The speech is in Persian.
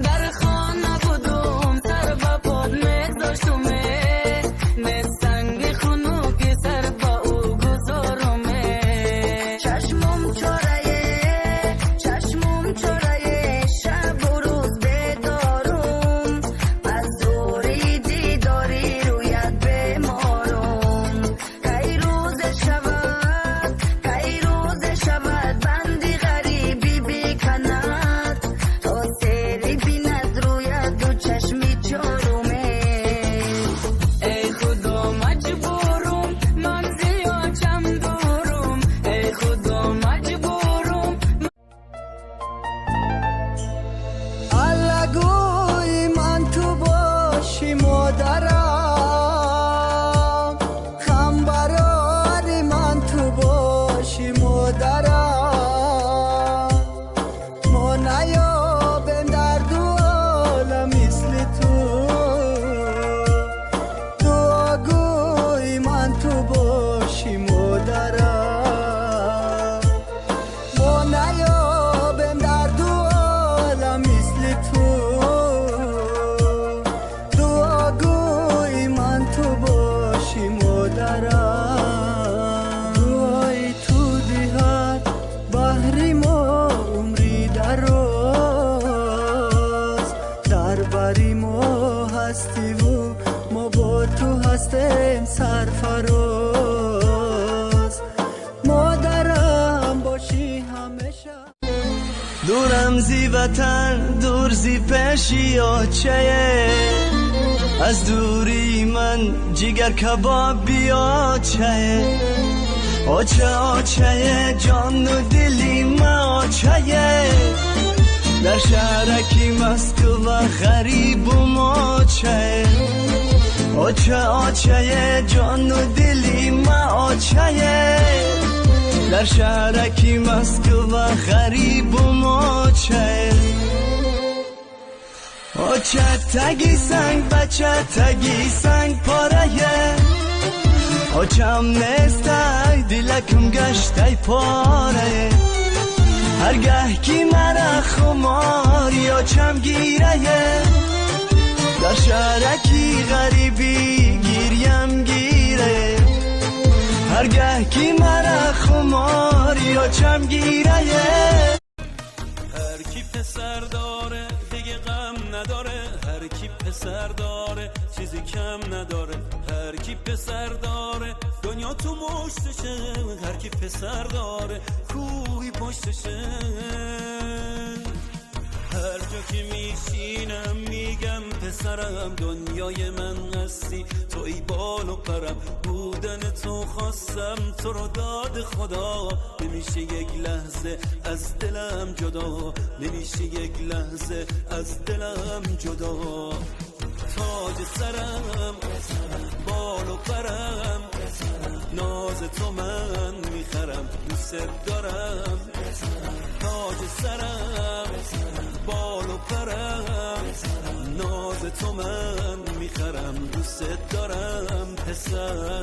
در خانه بودم سر با پاد میذاشتمه سنگ خنوکی سر با او گذارمه چشمم چرایه شب و روز بیدارم از دوری دیداری رویت بمارم کی روز شود بندی غریبی بکند تا سری بیند رویت دو چشمی چارمه ای خدا مجبورم من زیادم دورم ای خدا مجبورم الگوی من تو باشی مادرم خمبراری من تو باشی مادرم ما نیابیم در دو عالم مثل تو دعاگوی من تو باشی مادرم ما نیابیم در دو عالم مثل تو دعاگوی من تو باشی مادرم دعای تو دیهد بحری ما عمری دراز در بری ما هستی و ما با تو هستیم سرفراز مادرم باشی همیشه دورم زی وطن دور زی پیشی آچه از دوری من جگر کباب بیاچه آچه جان و دلی من آچه در شهرکی مست و غریب و ماچه آچه جان و دلی من آچه در شهرکی مست و غریب و ماچه آچه تگی سنگ بچه تگی سنگ پاره آچم نیسته دلکم گشته پاره هرگه کی مرا خماری آچم گیره در شهرکی غریبی گیریم گیره هرگه کی مرا خماری آچم گیره هر کی پسر داره دیگه غم نداره هر کی پسر داره چیزی کم نداره هر کی پسر داره دنیا تو مشتشه هر کی پسر داره کوهی پشتشه هر جا که میشینم میگم پسرم دنیای من هستی توی بال و پرم بودن تو خواستم تو رو داد خدا نمیشه یک لحظه از دلم جدا نمیشه یک لحظه از دلم جدا تاج سرم بال و پرم ناز تو من میخرم دوست دارم تاج سرم بال و پرم ناز تو من میخرم دوست دارم پسرم